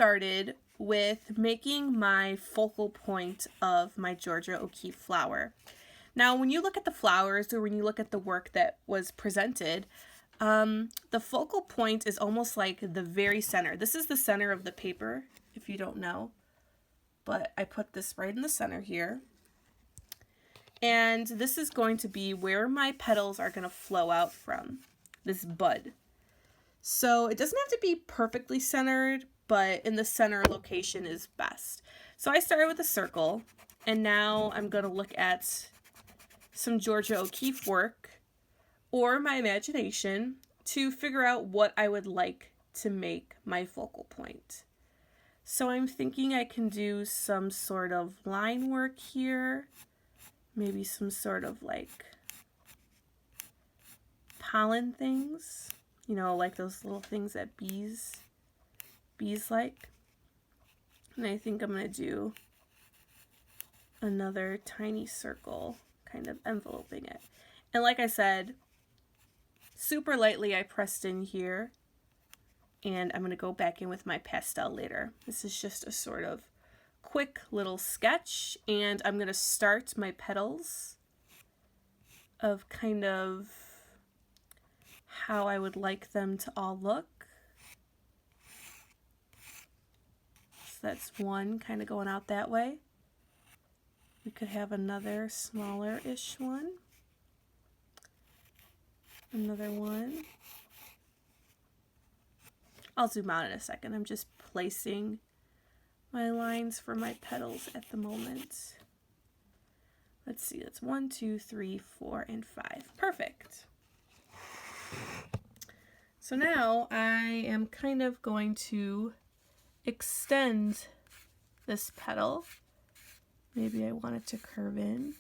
started with making my focal point of my Georgia O'Keeffe flower. Now, when you look at the flowers or when you look at the work that was presented, the focal point is almost like the very center. This is the center of the paper, if you don't know, but I put this right in the center here. And this is going to be where my petals are going to flow out from, this bud. So it doesn't have to be perfectly centered, but in the center location is best. So I started with a circle, and now I'm going to look at some Georgia O'Keeffe work or my imagination to figure out what I would like to make my focal point. So I'm thinking I can do some sort of line work here, maybe some sort of like pollen things, you know, like those little things that bees like. And I think I'm going to do another tiny circle kind of enveloping it. And like I said, super lightly I pressed in here, and I'm going to go back in with my pastel later. This is just a sort of quick little sketch, and I'm going to start my petals of kind of how I would like them to all look. So that's one kind of going out that way. We could have another smaller-ish one. Another one. I'll zoom out in a second. I'm just placing my lines for my petals at the moment. Let's see, that's 1, 2, 3, 4, and 5. Perfect. So now I am kind of going to extend this petal. Maybe I want it to curve in.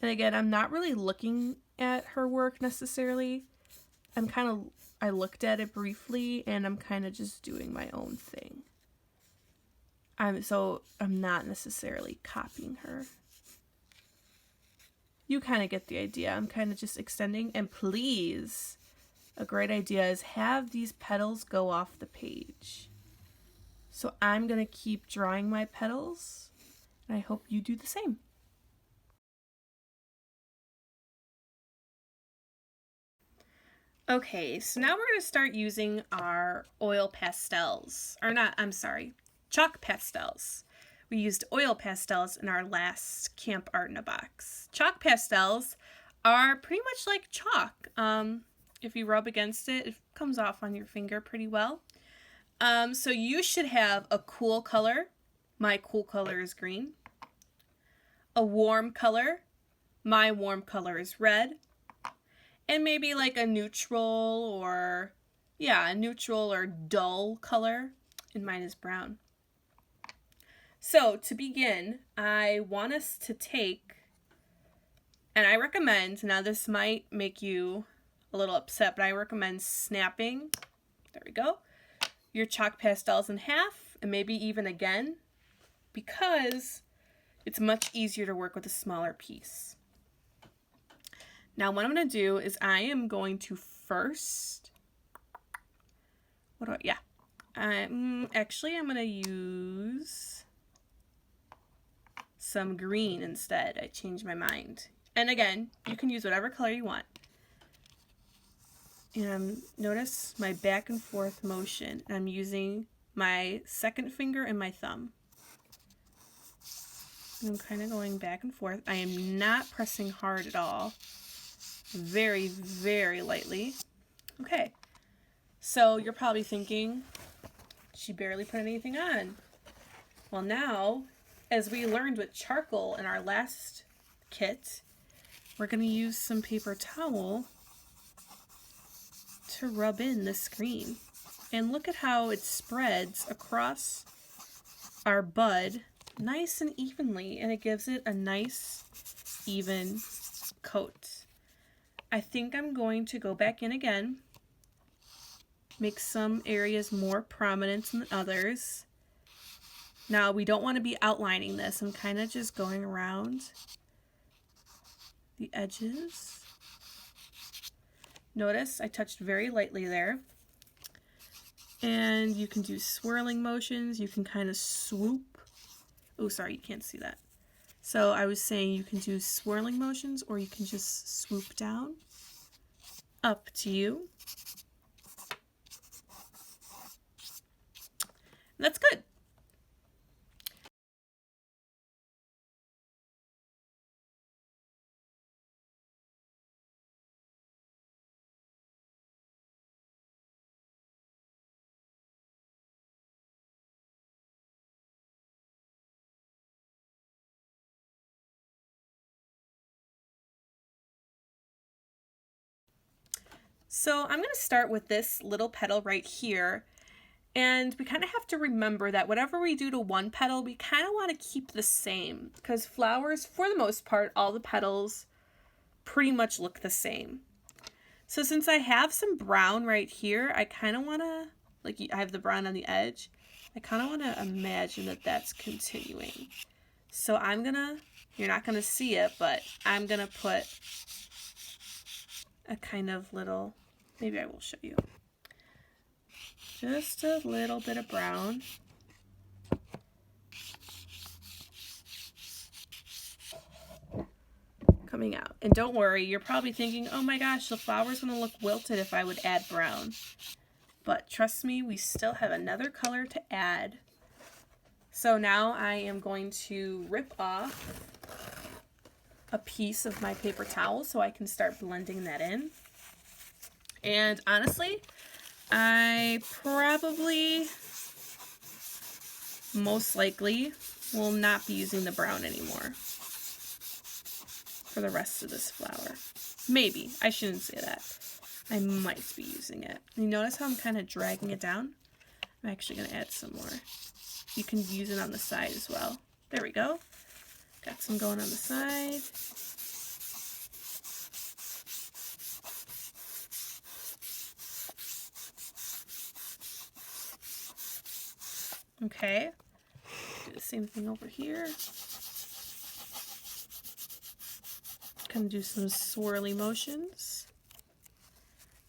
And again, I'm not really looking at her work necessarily. I looked at it briefly, and I'm kind of just doing my own thing. I'm not necessarily copying her. You kind of get the idea. I'm kind of just extending, and please, a great idea is have these petals go off the page. So I'm going to keep drawing my petals, and I hope you do the same. Okay, so now we're going to start using our oil pastels, chalk pastels. We used oil pastels in our last Camp Art in a Box. Chalk pastels are pretty much like chalk. If you rub against it, it comes off on your finger pretty well. So you should have a cool color. My cool color is green. A warm color. My warm color is red. And maybe like a neutral or dull color. And mine is brown. So to begin, I want us to take, and I recommend, now this might make you a little upset, but I recommend snapping, there we go, your chalk pastels in half, and maybe even again, because it's much easier to work with a smaller piece. Now what I'm going to do is I am going to first, I'm going to use some green instead. I changed my mind. And again, you can use whatever color you want. And notice my back and forth motion. I'm using my second finger and my thumb. And I'm kind of going back and forth. I am not pressing hard at all. Very, very lightly. Okay. So you're probably thinking, she barely put anything on. Well, now, as we learned with charcoal in our last kit, we're going to use some paper towel to rub in this green. And look at how it spreads across our bud nice and evenly, and it gives it a nice even coat. I think I'm going to go back in again, make some areas more prominent than others. Now, we don't want to be outlining this. I'm kind of just going around the edges. Notice I touched very lightly there. And you can do swirling motions. You can kind of swoop. Oh, sorry, you can't see that. So I was saying you can do swirling motions or you can just swoop down. Up to you. And that's good. So I'm going to start with this little petal right here. And we kind of have to remember that whatever we do to one petal, we kind of want to keep the same. Because flowers, for the most part, all the petals pretty much look the same. So since I have some brown right here, I kind of want to, like I have the brown on the edge, I kind of want to imagine that that's continuing. So I'm going to, you're not going to see it, but I'm going to put a kind of little, maybe I will show you. Just a little bit of brown. Coming out. And don't worry, you're probably thinking, oh my gosh, the flower's going to look wilted if I would add brown. But trust me, we still have another color to add. So now I am going to rip off a piece of my paper towel so I can start blending that in. And honestly, I probably, most likely, will not be using the brown anymore for the rest of this flower. Maybe. I shouldn't say that. I might be using it. You notice how I'm kind of dragging it down? I'm actually going to add some more. You can use it on the side as well. There we go. Got some going on the side. Okay, do the same thing over here. Kind of do some swirly motions.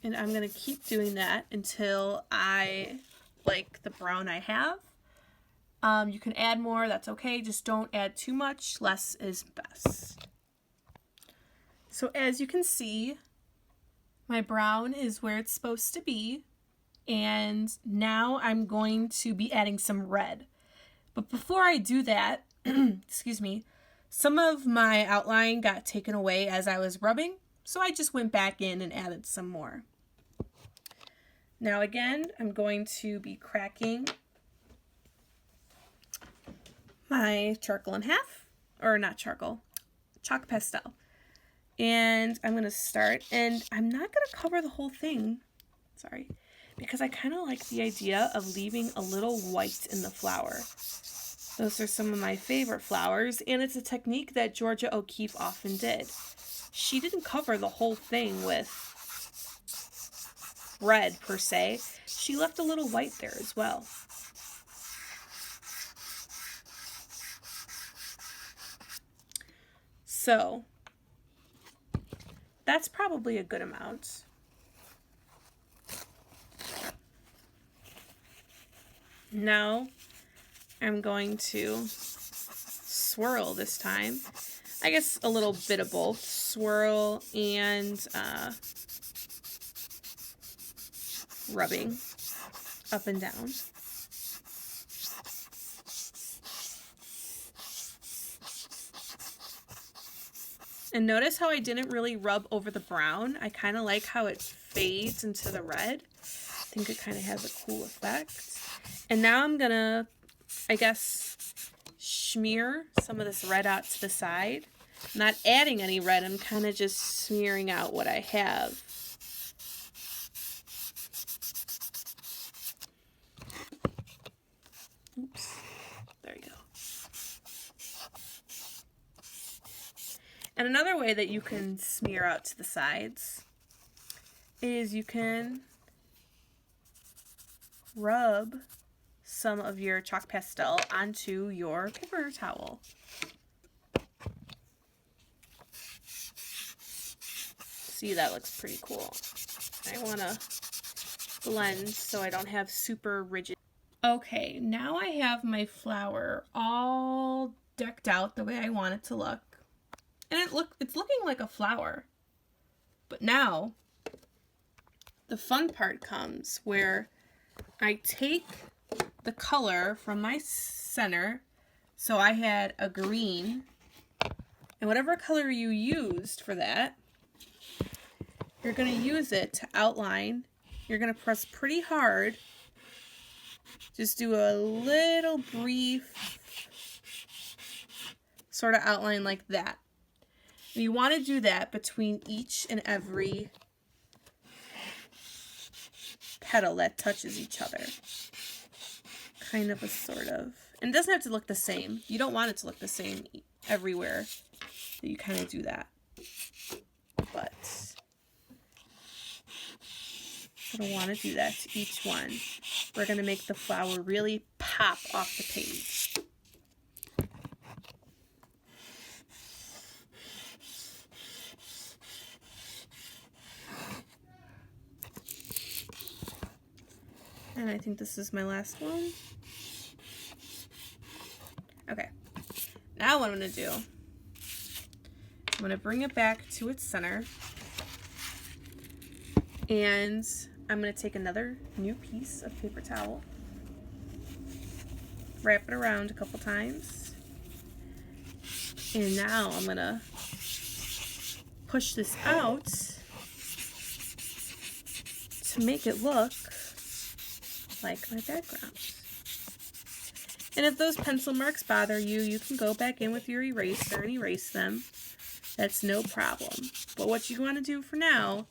And I'm going to keep doing that until I like the brown I have. You can add more, that's okay. Just don't add too much. Less is best. So as you can see, my brown is where it's supposed to be. And now I'm going to be adding some red. But before I do that, excuse me, some of my outline got taken away as I was rubbing, so I just went back in and added some more. Now again, I'm going to be cracking my charcoal in half, or not charcoal, chalk pastel. And I'm going to start, and I'm not going to cover the whole thing, sorry, because I kind of like the idea of leaving a little white in the flower. Those are some of my favorite flowers, and it's a technique that Kreate O'Keeffe often did. She didn't cover the whole thing with red per se. She left a little white there as well. So that's probably a good amount. Now I'm going to swirl this time. I guess a little bit of both, swirl and rubbing up and down. And notice how I didn't really rub over the brown. I kind of like how it fades into the red. I think it kind of has a cool effect. And now I'm gonna, I guess, smear some of this red out to the side. I'm not adding any red, I'm kind of just smearing out what I have. Oops, there you go. And another way that you can smear out to the sides is you can rub some of your chalk pastel onto your paper towel. See, that looks pretty cool. I want to blend so I don't have super rigid. Okay, now I have my flower all decked out the way I want it to look. And it's looking like a flower. But now the fun part comes where I take the color from my center. So I had a green, and whatever color you used for that, you're going to use it to outline. You're going to press pretty hard. Just do a little brief sort of outline like that. And you want to do that between each and every petal that touches each other. Kind of a sort of. And it doesn't have to look the same. You don't want it to look the same everywhere. So you kind of do that. But I don't want to do that to each one. We're going to make the flower really pop off the page. And I think this is my last one. Okay. Now what I'm going to do, I'm going to bring it back to its center. And I'm going to take another new piece of paper towel. Wrap it around a couple times. And now I'm going to push this out to make it look like my background. And if those pencil marks bother you, you can go back in with your eraser and erase them. That's no problem. But what you want to do for now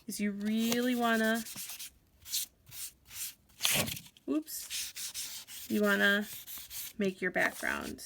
is you really want to, you want to make your background.